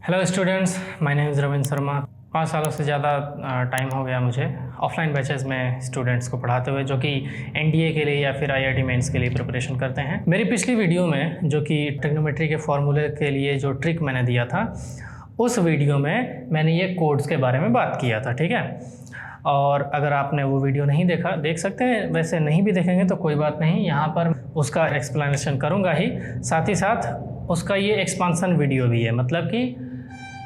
Hello students, my name is Ravindra Sharma. 5 सालों से ज़्यादा टाइम हो गया मुझे ऑफलाइन बैचेस में स्टूडेंट्स को पढ़ाते हुए, जो कि एनडीए के लिए या फिर आईआईटी मेंस के लिए प्रिपरेशन करते हैं। मेरी पिछली वीडियो में जो कि ट्रिग्नोमेट्री के फॉर्मूले के लिए जो ट्रिक मैंने दिया था, उस वीडियो में मैंने ये कोड्स के बारे में बात किया था, ठीक है। और अगर आपने वो वीडियो नहीं देखा, देख सकते हैं, वैसे नहीं भी देखेंगे तो कोई बात नहीं, यहाँ पर उसका एक्सप्लेनेशन करूँगा ही, साथ ही साथ उसका ये एक्सपांसन वीडियो भी है। मतलब कि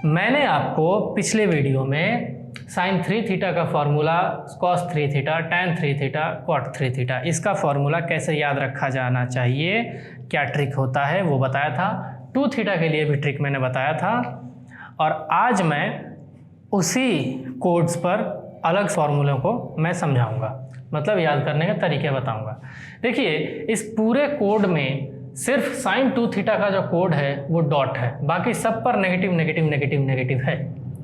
मैंने आपको पिछले वीडियो में साइन 3 थीटा का formula, cos 3 theta, tan 3 theta, cot 3 theta, इसका फॉर्मूला कैसे याद रखा जाना चाहिए, क्या ट्रिक होता है, वो बताया था। 2 थीटा के लिए भी ट्रिक मैंने बताया था। और आज मैं उसी कोड्स पर अलग फॉर्मूलों को मैं समझाऊंगा, मतलब याद करने के तरीके बताऊंगा। देखिए, इस पूरे कोड में सिर्फ साइन 2 थीटा का जो कोड है वो डॉट है, बाकी सब पर नेगेटिव नेगेटिव नेगेटिव नेगेटिव है,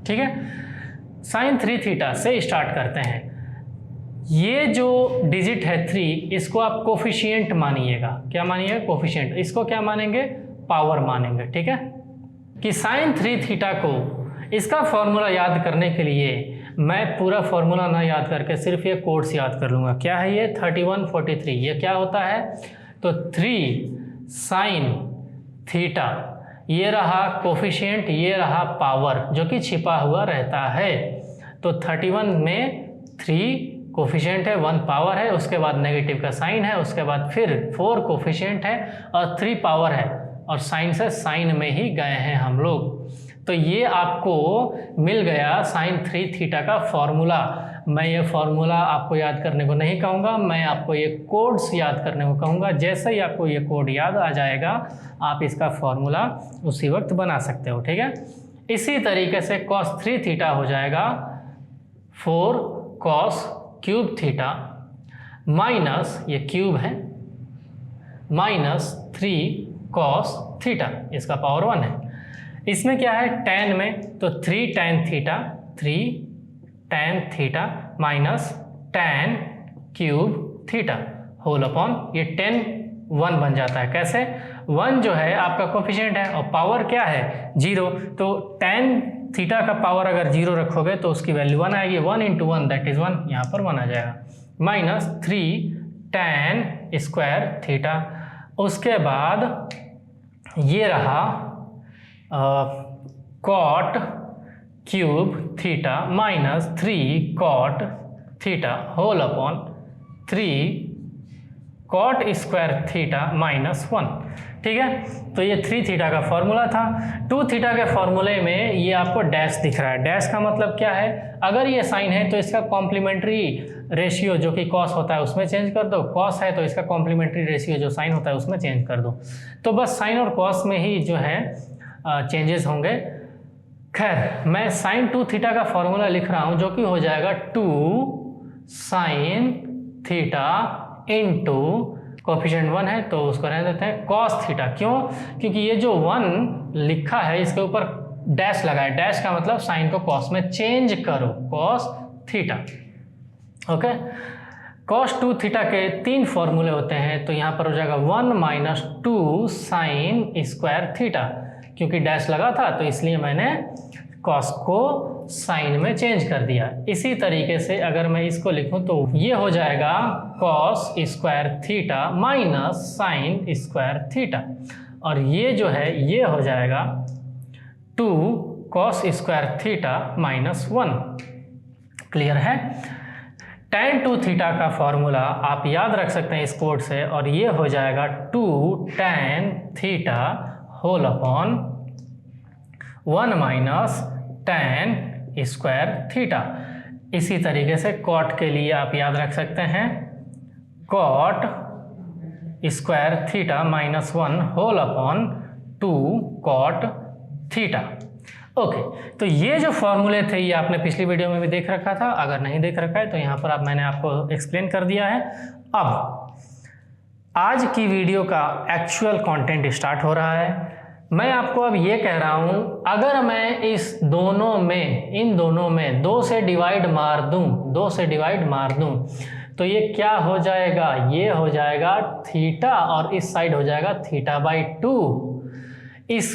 ठीक है। साइन 3 थीटा से स्टार्ट करते हैं। ये जो डिजिट है 3, इसको आप कोफिशिएंट मानिएगा। क्या मानिएगा? कोफिशिएंट। इसको क्या मानेंगे? पावर मानेंगे, ठीक है। कि साइन 3 थीटा को, इसका फॉर्मूला याद करने के लिए मैं पूरा फॉर्मूला ना याद करके सिर्फ ये कोड्स याद कर लूँगा। क्या है ये? 3143। ये क्या होता है? तो 3 साइन थीटा, ये रहा कोफिशिएंट, ये रहा पावर जो कि छिपा हुआ रहता है। तो 31 में 3 कोफिशिएंट है, 1 पावर है, उसके बाद नेगेटिव का साइन है, उसके बाद फिर 4 कोफिशिएंट है और 3 पावर है, और साइन से साइन में ही गए हैं हम लोग। तो ये आपको मिल गया साइन 3 थीटा का फॉर्मूला। मैं ये फॉर्मूला आपको याद करने को नहीं कहूँगा, मैं आपको ये कोड्स याद करने को कहूँगा। जैसे ही आपको ये कोड याद आ जाएगा, आप इसका फॉर्मूला उसी वक्त बना सकते हो, ठीक है। इसी तरीके से cos 3 थीटा हो जाएगा 4 cos क्यूब थीटा माइनस, ये क्यूब है, माइनस 3 cos थीटा, इसका पावर 1 है। इसमें क्या है? tan में, तो 3 tan theta, 3 tan theta minus tan cube theta whole upon, ये 10 1 बन जाता है। कैसे? 1 जो है आपका कोफिशिएंट है और पावर क्या है? 0। तो tan थीटा का पावर अगर 0 रखोगे तो उसकी वैल्यू 1 आएगी। 1 इंटू 1 दैट इज 1, यहाँ पर 1 आ जाएगा। माइनस 3 tan स्क्वायर थीटा, उसके बाद ये रहा cot cube theta minus 3 cot theta whole upon 3 cot square theta minus 1, ठीक है। तो ये 3 थीटा का फॉर्मूला था। 2 थीटा के फॉर्मूले में ये आपको डैश दिख रहा है। डैश का मतलब क्या है? अगर ये साइन है तो इसका कॉम्प्लीमेंट्री रेशियो जो कि कॉस होता है उसमें चेंज कर दो, कॉस है तो इसका कॉम्प्लीमेंट्री रेशियो जो साइन होता है उसमें चेंज कर दो। तो बस साइन और कॉस में ही जो है चेंजेस होंगे। खैर, मैं साइन 2 थीटा का फॉर्मूला लिख रहा हूं, जो कि हो जाएगा 2 साइन थीटा इंटू कोफिशिएंट 1 है तो उसको रहने देते हैं कॉस थीटा। क्यों? क्योंकि ये जो 1 लिखा है इसके ऊपर डैश लगा है। डैश का मतलब साइन को कॉस में चेंज करो, cos theta, okay. Cos 2 theta के 3 फॉर्मूले होते हैं, तो यहाँ पर हो जाएगा 1 माइनस 2 साइन स्क्वायर थीटा। क्योंकि डैश लगा था तो इसलिए मैंने कॉस को साइन में चेंज कर दिया। इसी तरीके से अगर मैं इसको लिखूं तो ये हो जाएगा cos square theta minus sign square theta, और ये जो है ये हो जाएगा 2 cos square theta minus 1। Clear है? tan 2 थीटा का फॉर्मूला आप याद रख सकते हैं इस कोड से, और ये हो जाएगा 2 tan theta whole upon 1 minus tan square theta. इसी तरीके से कॉट के लिए आप याद रख सकते हैं cot square theta minus 1 whole upon 2 cot theta. Okay, तो ये जो फॉर्मूले थे ये आपने पिछली वीडियो में भी देख रखा था। अगर नहीं देख रखा है तो यहाँ पर मैंने आपको एक्सप्लेन कर दिया है। अब आज की वीडियो का एक्चुअल कंटेंट स्टार्ट हो रहा है। मैं आपको अब ये कह रहा हूँ, अगर मैं इस दोनों में, इन दोनों में 2 से डिवाइड मार दूँ, 2 से डिवाइड मार दूँ, तो ये क्या हो जाएगा? ये हो जाएगा थीटा, और इस साइड हो जाएगा थीटा बाई 2। इस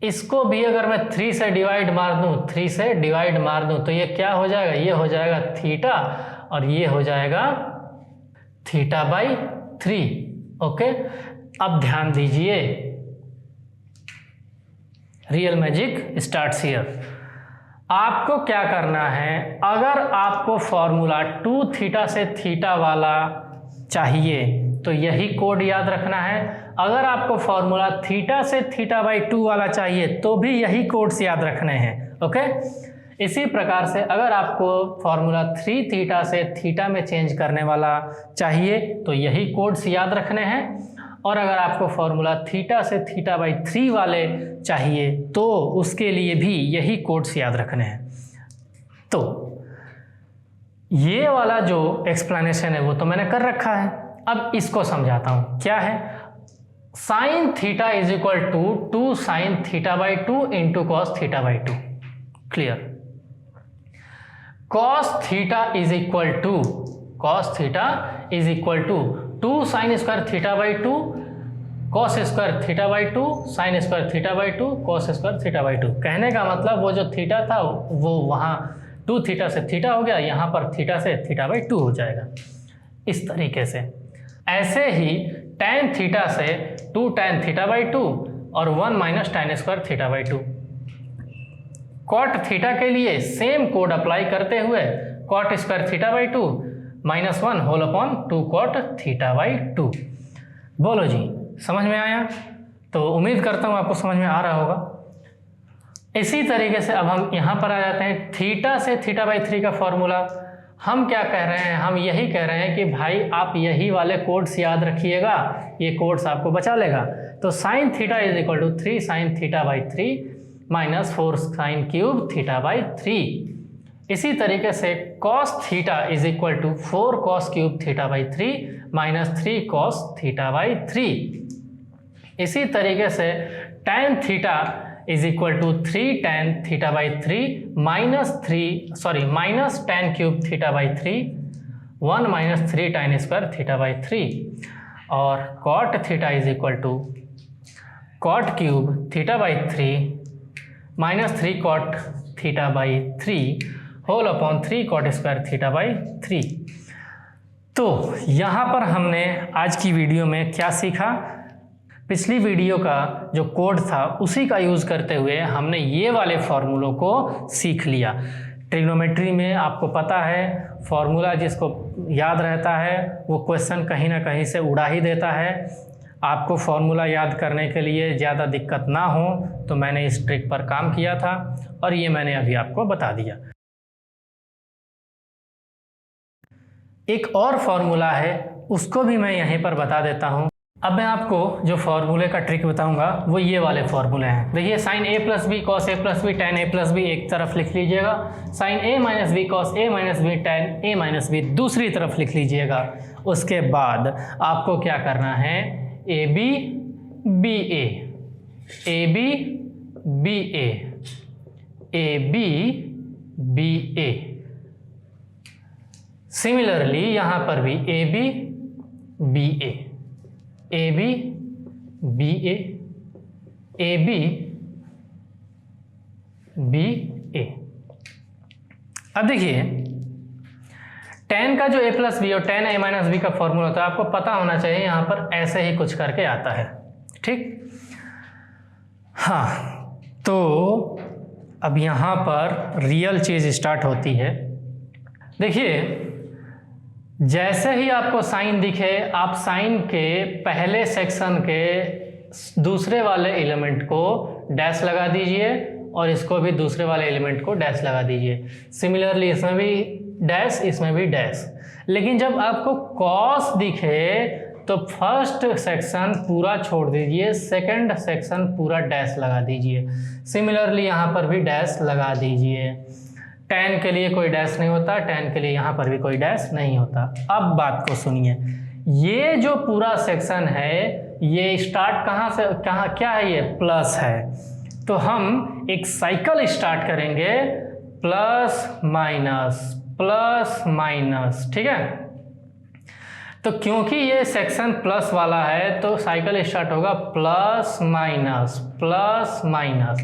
इसको भी अगर मैं 3 से डिवाइड मार दूं, 3 से डिवाइड मार दूं, तो ये क्या हो जाएगा, ये हो जाएगा थीटा और ये हो जाएगा थीटा बाई 3। ओके, अब ध्यान दीजिए, रियल मैजिक स्टार्ट्स हियर। आपको क्या करना है, अगर आपको फॉर्मूला 2 थीटा से थीटा वाला चाहिए तो यही कोड याद रखना है। अगर आपको फॉर्मूला थीटा से थीटा बाई 2 वाला चाहिए तो भी यही कोड्स याद रखने हैं। ओके, इसी प्रकार से अगर आपको फॉर्मूला 3 थीटा से थीटा में चेंज करने वाला चाहिए तो यही कोड्स याद रखने हैं, और अगर आपको फॉर्मूला थीटा से थीटा बाई 3 वाले चाहिए तो उसके लिए भी यही कोड्स याद रखने हैं। तो ये वाला जो एक्सप्लेनेशन है वो तो मैंने कर रखा है, अब इसको समझाता हूँ। क्या है, sine theta is equal to 2 sine theta by 2 into cos theta by 2। Clear. Cos theta is equal to 2 sine square theta by 2 cos square theta by 2 sine square theta by 2 cos square theta by 2। कहने का मतलब वो जो theta था वो वहाँ 2 theta से theta हो गया, यहाँ पर थीटा से थीटा बाई 2 हो जाएगा। इस तरीके से ऐसे ही tan थीटा से 2 tan थीटा बाई 2 और 1 minus tan square theta by 2। Cot theta के लिए सेम कोड अप्लाई करते हुए cot square theta by 2 minus 1 whole upon 2 cot theta by 2। बोलो जी, समझ में आया? तो उम्मीद करता हूँ आपको समझ में आ रहा होगा। इसी तरीके से अब हम यहाँ पर आ जाते हैं, थीटा से थीटा बाई 3 का फॉर्मूला। हम क्या कह रहे हैं, हम यही कह रहे हैं कि भाई आप यही वाले कोड्स याद रखिएगा, ये कोड्स आपको बचा लेगा। तो sine theta is equal to 3 sine theta by 3 minus 4 sine cube theta by 3। इसी तरीके से cos theta is equal to 4 cos cube theta by 3 minus 3 cos theta by 3। इसी तरीके से tan theta is equal to 3 tan theta by 3 minus tan cube theta by 3 1 minus 3 tan square theta by 3। और cot theta is equal to cot cube theta by 3 minus 3 cot theta by 3 whole upon 3 cot square theta by 3। तो यहाँ पर हमने आज की video में क्या सीखा, पिछली वीडियो का जो कोड था उसी का यूज़ करते हुए हमने ये वाले फॉर्मूलों को सीख लिया। ट्रिग्नोमेट्री में आपको पता है फॉर्मूला जिसको याद रहता है वो क्वेश्चन कहीं ना कहीं से उड़ा ही देता है। आपको फॉर्मूला याद करने के लिए ज़्यादा दिक्कत ना हो तो मैंने इस ट्रिक पर काम किया था और ये मैंने अभी आपको बता दिया। एक और फॉर्मूला है उसको भी मैं यहीं पर बता देता हूँ। अब मैं आपको जो फॉर्मूले का ट्रिक बताऊंगा वो ये वाले फॉर्मूले हैं। देखिए, sign A plus B cos A plus B tan A plus B एक तरफ लिख लीजिएगा, sign A minus B cos A minus B tan A minus B दूसरी तरफ लिख लीजिएगा। उसके बाद आपको क्या करना है, A B B A B B A B B A. Similarly यहाँ पर भी A B B A B B A B B A. अब देखिए, tan का जो a प्लस बी और tan a माइनस बी का फॉर्मूला होता है आपको पता होना चाहिए। यहाँ पर ऐसे ही कुछ करके आता है, ठीक। हाँ, तो अब यहाँ पर रियल चीज़ स्टार्ट होती है। देखिए, जैसे ही आपको साइन दिखे आप साइन के पहले सेक्शन के दूसरे वाले एलिमेंट को डैश लगा दीजिए और इसको भी दूसरे वाले एलिमेंट को डैश लगा दीजिए। सिमिलरली इसमें भी डैश, इसमें भी डैश। लेकिन जब आपको कॉस दिखे तो फर्स्ट सेक्शन पूरा छोड़ दीजिए, सेकंड सेक्शन पूरा डैश लगा दीजिए। सिमिलरली यहाँ पर भी डैश लगा दीजिए। टैन के लिए कोई डैश नहीं होता, टैन के लिए यहाँ पर भी कोई डैश नहीं होता। अब बात को सुनिए, ये जो पूरा सेक्शन है ये स्टार्ट कहाँ से कहाँ, क्या है ये, प्लस है। तो हम एक साइकिल स्टार्ट करेंगे प्लस माइनस, ठीक है। तो क्योंकि ये सेक्शन प्लस वाला है तो साइकिल स्टार्ट होगा प्लस माइनस,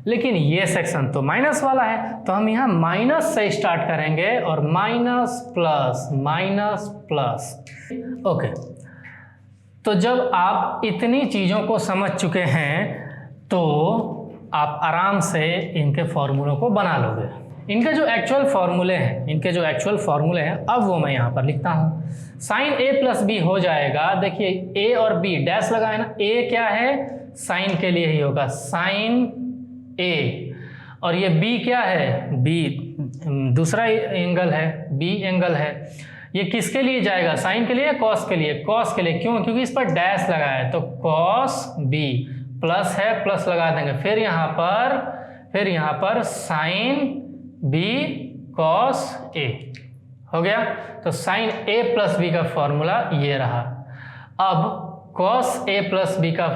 लेकिन ये सेक्शन तो माइनस वाला है तो हम यहाँ माइनस से स्टार्ट करेंगे और माइनस प्लस। ओके, तो जब आप इतनी चीज़ों को समझ चुके हैं तो आप आराम से इनके फॉर्मूलों को बना लोगे। इनके जो एक्चुअल फार्मूले हैं अब वो मैं यहाँ पर लिखता हूँ। साइन ए प्लस बी हो जाएगा, देखिए ए और बी डैश लगा है ना, ए क्या है साइन के लिए ही होगा साइन ए, और ये बी क्या है बी दूसरा एंगल है, बी एंगल है। ये किसके लिए जाएगा साइन के लिए कॉस के लिए? कॉस के लिए। क्यों? क्योंकि इस पर डैश लगा है तो कॉस बी, प्लस है प्लस लगा देंगे, फिर यहाँ पर साइन बी कॉस ए हो गया। तो साइन ए प्लस बी का फॉर्मूला ये रहा। अब कॉस ए प्लस बी का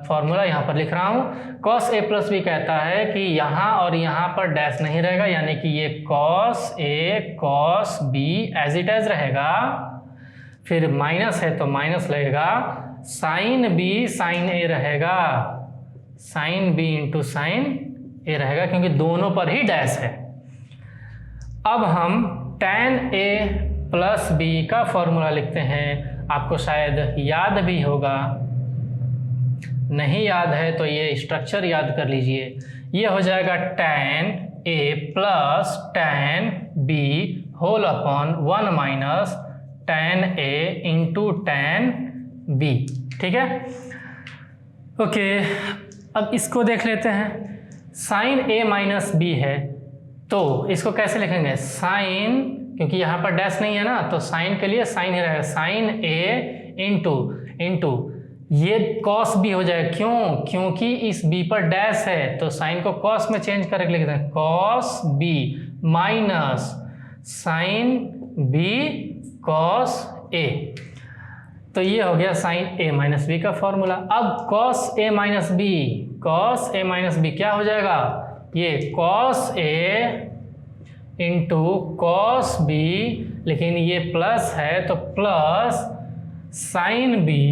फॉर्मूला यहाँ पर लिख रहा हूँ। कॉस ए प्लस बी कहता है कि यहाँ और यहाँ पर डैश नहीं रहेगा, यानी कि ये cos A cos B as it as रहेगा। फिर माइनस है तो माइनस लगेगा, साइन बी साइन ए रहेगा, साइन बी इंटू साइन ए रहेगा, क्योंकि दोनों पर ही डैश है। अब हम tan a प्लस बी का फॉर्मूला लिखते हैं। आपको शायद याद भी होगा, नहीं याद है तो ये स्ट्रक्चर याद कर लीजिए। ये हो जाएगा tan a plus tan b whole upon 1 minus tan a into tan b। ठीक है, ओके। अब इसको देख लेते हैं। साइन a माइनस b है तो इसको कैसे लिखेंगे? साइन, क्योंकि यहाँ पर डैश नहीं है ना तो साइन के लिए साइन ही रहेगा, साइन ए इंटू ये कॉस बी हो जाएगा। क्यों? क्योंकि इस बी पर डैश है तो साइन को कॉस में चेंज करके लिखते हैं, cos B minus sine B cos A. तो ये हो गया साइन ए माइनस बी का फॉर्मूला। अब कॉस ए माइनस बी क्या हो जाएगा? ये cos A into cos B, लेकिन ये प्लस है तो plus sine B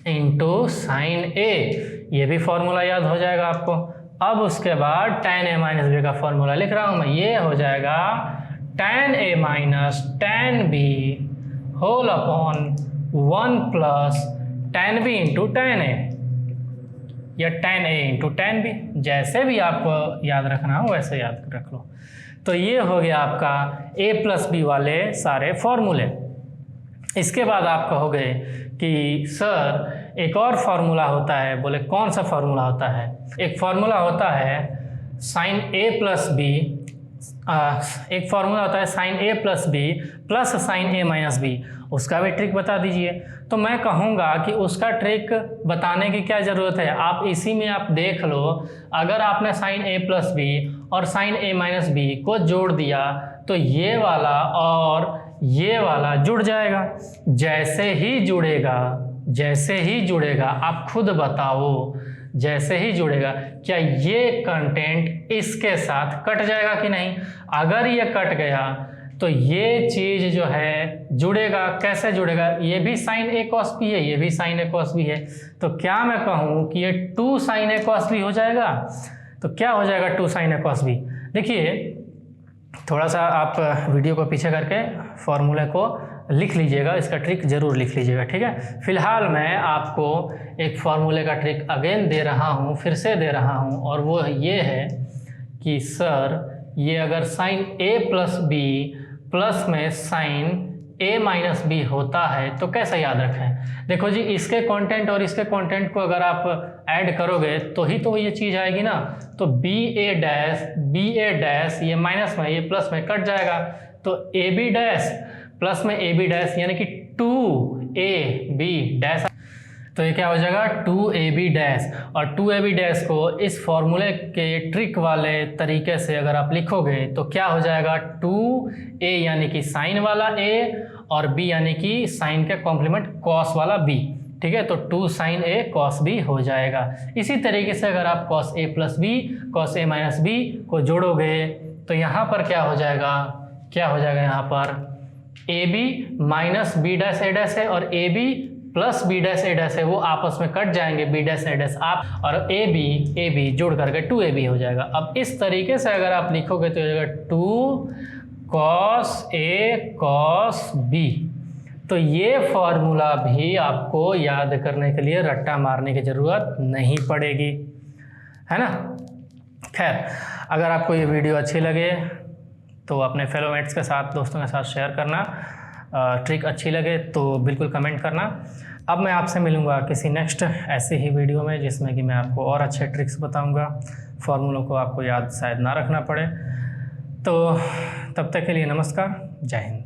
into sine A, ये भी फॉर्मूला याद हो जाएगा आपको। अब उसके बाद tan a माइनस बी का फॉर्मूला लिख रहा हूँ मैं, ये हो जाएगा tan a minus tan b whole upon 1 plus tan b into tan a, या tan a into tan b, जैसे भी आपको याद रखना हो वैसे याद रख लो। तो ये हो गया आपका a प्लस बी वाले सारे फॉर्मूले। इसके बाद आप कहोगे कि सर एक और फार्मूला होता है। बोले कौन सा फार्मूला होता है? एक फार्मूला होता है साइन a प्लस बी, एक फार्मूला होता है sine a plus B plus sine a minus B, उसका भी ट्रिक बता दीजिए। तो मैं कहूँगा कि उसका ट्रिक बताने की क्या ज़रूरत है, आप इसी में आप देख लो। अगर आपने साइन a प्लस बी और साइन a माइनस बी को जोड़ दिया तो ये वाला और ये वाला जुड़ जाएगा। जैसे ही जुड़ेगा आप खुद बताओ, जैसे ही जुड़ेगा क्या ये कंटेंट इसके साथ कट जाएगा कि नहीं? अगर ये कट गया तो ये चीज़ जो है जुड़ेगा। कैसे जुड़ेगा? ये भी साइन ए कॉस बी है, ये भी साइन ए कॉस बी है, तो क्या मैं कहूँ कि ये 2 साइन ए कॉस बी हो जाएगा। तो क्या हो जाएगा 2 साइन ए कॉस बी? देखिए थोड़ा सा आप वीडियो को पीछे करके फॉर्मूले को लिख लीजिएगा, इसका ट्रिक ज़रूर लिख लीजिएगा, ठीक है। फिलहाल मैं आपको एक फार्मूले का ट्रिक अगेन दे रहा हूँ, फिर से दे रहा हूँ, और वो ये है कि सर ये अगर साइन ए प्लस बी प्लस में साइन ए माइनस बी होता है तो कैसे याद रखें? देखो जी, इसके कंटेंट और इसके कंटेंट को अगर आप ऐड करोगे तो ही तो ये चीज़ आएगी ना। तो बी ए डैश ये माइनस में ये प्लस में कट जाएगा, तो ए बी डैश प्लस में ए बी डैश यानी कि 2ab डैश, तो ये क्या हो जाएगा 2ab डैश। और 2ab डैश को इस फॉर्मूले के ट्रिक वाले तरीके से अगर आप लिखोगे तो क्या हो जाएगा 2a यानी कि साइन वाला a और b यानी कि साइन के कॉम्प्लीमेंट कॉस वाला b, ठीक है। तो 2 साइन a कॉस b हो जाएगा। इसी तरीके से अगर आप cos a plus B cos a minus B को जोड़ोगे तो यहाँ पर क्या हो जाएगा यहाँ पर A B minus B dash A dash है और A B plus B dash A dash है, वो आपस में कट जाएंगे, बी डैश ए डैश आप और ए बी जुड़ करके 2ab हो जाएगा। अब इस तरीके से अगर आप लिखोगे तो हो जाएगा 2 cos a cos b। तो ये फॉर्मूला भी आपको याद करने के लिए रट्टा मारने की ज़रूरत नहीं पड़ेगी, है ना। खैर, अगर आपको ये वीडियो अच्छी लगे तो अपने फेलो मेट्स के साथ, दोस्तों के साथ शेयर करना। ट्रिक अच्छी लगे तो बिल्कुल कमेंट करना। अब मैं आपसे मिलूँगा किसी नेक्स्ट ऐसे ही वीडियो में जिसमें कि मैं आपको और अच्छे ट्रिक्स बताऊँगा, फॉर्मूलों को आपको याद शायद ना रखना पड़े। तो तब तक के लिए नमस्कार, जय हिंद।